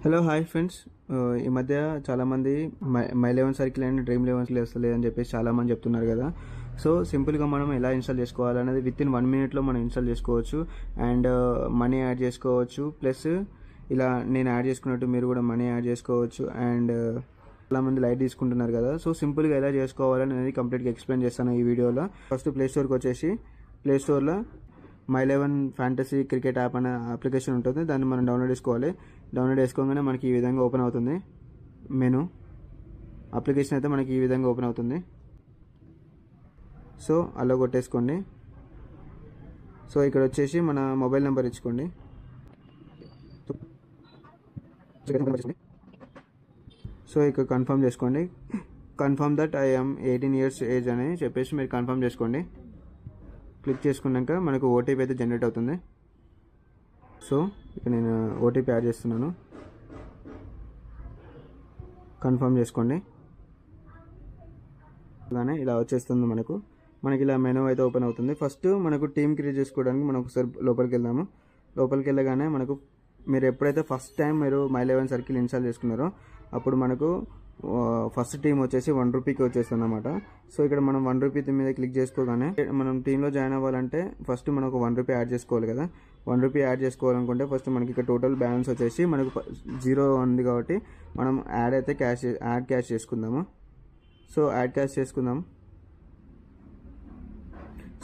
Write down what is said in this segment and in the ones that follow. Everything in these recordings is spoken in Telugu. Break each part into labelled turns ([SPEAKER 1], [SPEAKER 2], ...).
[SPEAKER 1] Hello hi friends. ఈ మధ్య చాలామంది my eleven circle and dream లెవెన్స్లో వస్తలేదని చెప్పేసి చాలామంది చెప్తున్నారు కదా. సో సింపుల్గా మనం ఎలా ఇన్స్టాల్ చేసుకోవాలనేది విత్ ఇన్ 1 minute మనం ఇన్స్టాల్ చేసుకోవచ్చు. అండ్ మనీ యాడ్ చేసుకోవచ్చు. ప్లస్ ఇలా నేను యాడ్ చేసుకున్నట్టు మీరు కూడా మనీ యాడ్ చేసుకోవచ్చు. అండ్ చాలామంది లైట్ తీసుకుంటున్నారు కదా. సో సింపుల్గా ఎలా చేసుకోవాలనేది కంప్లీట్గా ఎక్స్ప్లెయిన్ చేస్తాను ఈ వీడియోలో. ఫస్ట్ ప్లేస్టోర్కి వచ్చేసి ప్లేస్టోర్లో my eleven fantasy cricket app అనే అప్లికేషన్ ఉంటుంది. దాన్ని మనం డౌన్లోడ్ చేసుకోవాలి. డౌన్లోడ్ చేసుకోగానే మనకి ఈ విధంగా ఓపెన్ అవుతుంది. మెను అప్లికేషన్ అయితే మనకి ఈ విధంగా ఓపెన్ అవుతుంది. సో అలా కొట్టేసుకోండి. సో ఇక్కడ వచ్చేసి మన మొబైల్ నెంబర్ ఇచ్చుకోండి. సో ఇక్కడ కన్ఫర్మ్ చేసుకోండి. Confirm that I am 18 years age అని చెప్పేసి మీరు కన్ఫర్మ్ చేసుకోండి. క్లిక్ చేసుకున్నాక మనకు ఓటీపీ అయితే జనరేట్ అవుతుంది. సో ఇక్కడ నేను ఓటీపీ యాడ్ చేస్తున్నాను. కన్ఫర్మ్ చేసుకోండి. అలానే ఇలా వచ్చేస్తుంది. మనకి ఇలా మెనూ అయితే ఓపెన్ అవుతుంది. ఫస్ట్ మనకు టీమ్ క్రియేట్ చేసుకోవడానికి మనం ఒకసారి లోపలికి వెళ్దాము. లోపలికి వెళ్ళగానే మనకు మీరు ఎప్పుడైతే ఫస్ట్ టైం మీరు మై లెవెన్ సర్కిల్ ఇన్స్టాల్ చేసుకున్నారో అప్పుడు మనకు ఫస్ట్ టీమ్ వచ్చేసి 1 రూపీకి వచ్చేస్తుంది అన్నమాట. సో ఇక్కడ మనం 1 రూపీ మీద క్లిక్ చేసుకోగానే మనం టీంలో జాయిన్ అవ్వాలంటే ఫస్ట్ మనకు 1 రూపీ యాడ్ చేసుకోవాలి కదా. 1 రూపీ యాడ్ చేసుకోవాలనుకుంటే ఫస్ట్ మనకి ఇక్కడ టోటల్ బ్యాలెన్స్ వచ్చేసి మనకు 0 ఉంది కాబట్టి మనం యాడ్ క్యాష్ చేసుకుందాము. సో యాడ్ క్యాష్ చేసుకుందాం.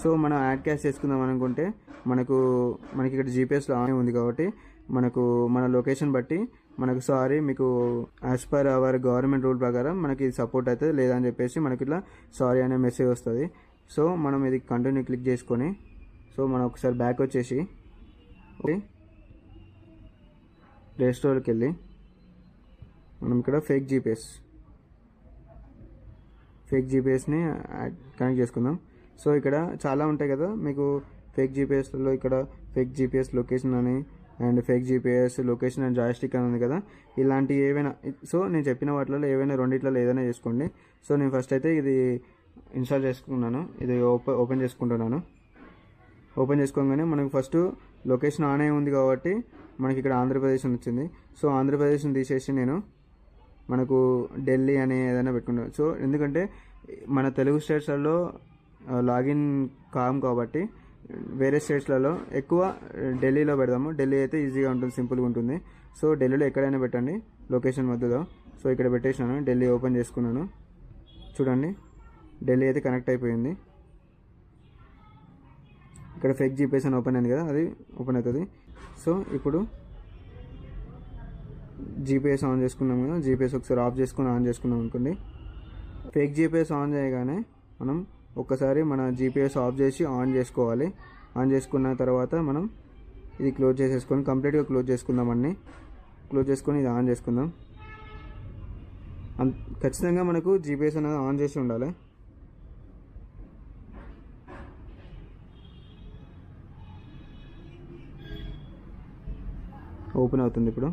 [SPEAKER 1] సో మనం యాడ్ క్యాష్ చేసుకుందాం అనుకుంటే మనకి ఇక్కడ జీపీఎస్లో ఆన్ ఉంది కాబట్టి మనకు మన లొకేషన్ బట్టి మీకు as per our government rule ప్రకారం మనకి సపోర్ట్ అయితే లేదని చెప్పేసి మనకి ఇట్లా సారీ అనే మెసేజ్ వస్తుంది. సో మనం ఇది కంటిన్యూ క్లిక్ చేసుకొని సో మనం ఒకసారి బ్యాక్ వచ్చేసి ప్లే స్టోర్కి వెళ్ళి మనం ఇక్కడ ఫేక్ జీపీఎస్ని కనెక్ట్ చేసుకుందాం. సో ఇక్కడ చాలా ఉంటాయి కదా మీకు ఫేక్ జీపీఎస్లో. ఇక్కడ ఫేక్ జీపీఎస్ లొకేషన్ అని and fake GPS location and joystick అని ఉంది కదా. ఇలాంటి ఏవైనా సో నేను చెప్పిన వాటిలో ఏవైనా రెండిట్లలో ఏదైనా చేసుకోండి. సో నేను ఫస్ట్ అయితే ఇది ఇన్స్టాల్ చేసుకున్నాను. ఇది ఓపెన్ చేసుకుంటున్నాను. ఓపెన్ చేసుకోగానే మనకు ఫస్ట్ లొకేషన్ ఆన్ అయి ఉంది కాబట్టి మనకి ఇక్కడ ఆంధ్రప్రదేశ్ వచ్చింది. సో ఆంధ్రప్రదేశ్ని తీసేసి నేను మనకు ఢిల్లీ అని ఏదైనా పెట్టుకుంటాను. సో ఎందుకంటే మన తెలుగు స్టేట్స్లలో లాగిన్ కాం కాబట్టి వేరే స్టేట్స్లలో ఎక్కువ ఢిల్లీలో పెడదాము. ఢిల్లీ అయితే ఈజీగా ఉంటుంది, సింపుల్గా ఉంటుంది. సో ఢిల్లీలో ఎక్కడైనా పెట్టండి లొకేషన్ మధ్యలో. సో ఇక్కడ పెట్టేసినాను. ఢిల్లీ ఓపెన్ చేసుకున్నాను. చూడండి ఢిల్లీ అయితే కనెక్ట్ అయిపోయింది. ఇక్కడ ఫేక్ జీపీఎస్ అని ఓపెన్ అయింది కదా, అది ఓపెన్ అవుతుంది. సో ఇప్పుడు జీపీఎస్ ఆన్ చేసుకున్నాం కదా. జీపీఎస్ ఒకసారి ఆఫ్ చేసుకుని ఆన్ చేసుకున్నాం అనుకోండి. ఫేక్ జీపీఎస్ ఆన్ చేయగానే మనం ఒక్కసారి మన జీపీఎస్ ఆఫ్ చేసి ఆన్ చేసుకోవాలి. ఆన్ చేసుకున్న తర్వాత మనం ఇది క్లోజ్ చేసేసుకొని కంప్లీట్గా క్లోజ్ చేసుకుందాం. అన్నీ క్లోజ్ చేసుకొని ఇది ఆన్ చేసుకుందాం. ఖచ్చితంగా మనకు జీపీఎస్ అనేది ఆన్ చేసి ఉండాలి. ఓపెన్ అవుతుంది ఇప్పుడు.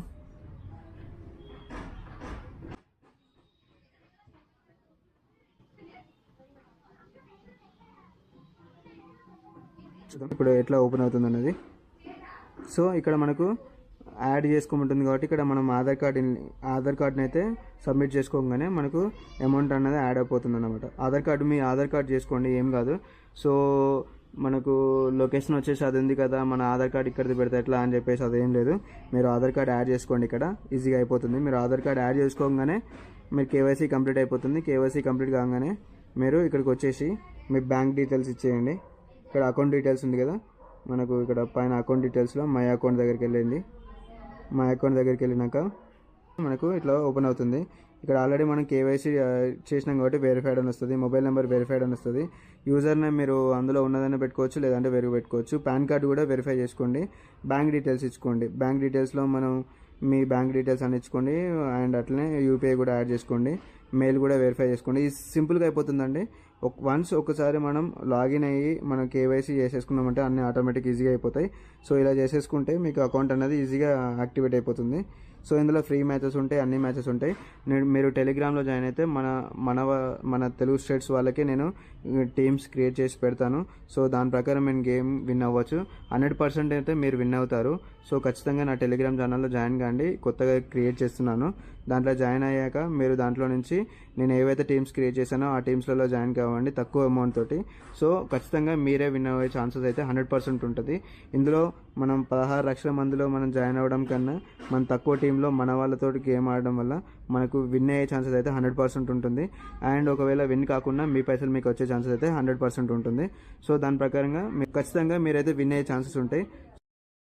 [SPEAKER 1] ఇప్పుడు ఎట్లా ఓపెన్ అవుతుంది అన్నది. సో ఇక్కడ మనకు యాడ్ చేసుకోమంటుంది కాబట్టి ఇక్కడ మనం ఆధార్ కార్డ్ని అయితే సబ్మిట్ చేసుకోగానే మనకు అమౌంట్ అన్నది యాడ్ అయిపోతుంది అన్నమాట. మీ ఆధార్ కార్డ్ చేసుకోండి, ఏం కాదు. సో మనకు లొకేషన్ వచ్చేసి అది ఉంది కదా, మన ఆధార్ కార్డ్ ఇక్కడిది పెడితే ఎట్లా అని చెప్పేసి అదేం లేదు. మీరు ఆధార్ కార్డ్ యాడ్ చేసుకోండి. ఇక్కడ ఈజీగా అయిపోతుంది. మీరు ఆధార్ కార్డ్ యాడ్ చేసుకోగానే మీరు కేవైసీ కంప్లీట్ అయిపోతుంది. కేవైసీ కంప్లీట్ కాగానే మీరు ఇక్కడికి వచ్చేసి మీ బ్యాంక్ డీటెయిల్స్ ఇచ్చేయండి. ఇక్కడ అకౌంట్ డీటెయిల్స్ ఉంది కదా, మనకు ఇక్కడ పైన అకౌంట్ డీటెయిల్స్లో మై అకౌంట్ దగ్గరికి వెళ్ళింది. మై అకౌంట్ దగ్గరికి వెళ్ళినాక మనకు ఇట్లా ఓపెన్ అవుతుంది. ఇక్కడ ఆల్రెడీ మనం కేవైసీ చేసినాం కాబట్టి వెరిఫైడ్ అని వస్తుంది. మొబైల్ నెంబర్ వెరిఫైడ్ అని వస్తుంది. యూజర్ నేమ్ మీరు అందులో ఉన్నదనే పెట్టుకోవచ్చు, లేదంటే వేరే పెట్టుకోవచ్చు. పాన్ కార్డు కూడా వెరిఫై చేసుకోండి. బ్యాంక్ డీటెయిల్స్ ఇచ్చుకోండి. బ్యాంక్ డీటెయిల్స్లో మనం మీ బ్యాంక్ డీటెయిల్స్ అని ఇచ్చుకోండి. అండ్ అట్లనే యూపీఐ కూడా యాడ్ చేసుకోండి. మెయిల్ కూడా వెరిఫై చేసుకోండి. ఇది సింపుల్గా అయిపోతుందండి. వన్స్ ఒకసారి మనం లాగిన్ అయ్యి మనం కేవైసీ చేసేసుకున్నామంటే అన్ని ఆటోమేటిక్ ఈజీగా అయిపోతాయి. సో ఇలా చేసేసుకుంటే మీకు అకౌంట్ అనేది ఈజీగా యాక్టివేట్ అయిపోతుంది. సో ఇందులో ఫ్రీ మ్యాచెస్ ఉంటాయి, అన్ని మ్యాచెస్ ఉంటాయి. మీరు టెలిగ్రామ్లో జాయిన్ అయితే మన తెలుగు స్టేట్స్ వాళ్ళకి నేను టీమ్స్ క్రియేట్ చేసి పెడతాను. సో దాని ప్రకారం నేను గేమ్ విన్ అవ్వచ్చు. 100% అయితే మీరు విన్ అవుతారు. సో ఖచ్చితంగా నా టెలిగ్రామ్ ఛానల్లో జాయిన్ కాండి. కొత్తగా క్రియేట్ చేస్తున్నాను. దాంట్లో జాయిన్ అయ్యాక మీరు దాంట్లో నుంచి నేను ఏవైతే టీమ్స్ క్రియేట్ చేశానో ఆ టీమ్స్లలో జాయిన్ కావండి తక్కువ అమౌంట్ తోటి. సో ఖచ్చితంగా మీరే విన్ అయ్యే ఛాన్సెస్ అయితే 100% ఉంటుంది. ఇందులో మనం 16 లక్షల మందిలో మనం జాయిన్ అవ్వడం కన్నా మన తక్కువ టీంలో మన వాళ్ళతోటి గేమ్ ఆడడం వల్ల మనకు విన్ అయ్యే ఛాన్సెస్ అయితే 100% ఉంటుంది. అండ్ ఒకవేళ విన్ కాకుండా మీ పైసలు మీకు వచ్చే ఛాన్సెస్ అయితే 100% ఉంటుంది. సో దాని ప్రకారంగా ఖచ్చితంగా మీరైతే విన్ అయ్యే ఛాన్సెస్ ఉంటాయి.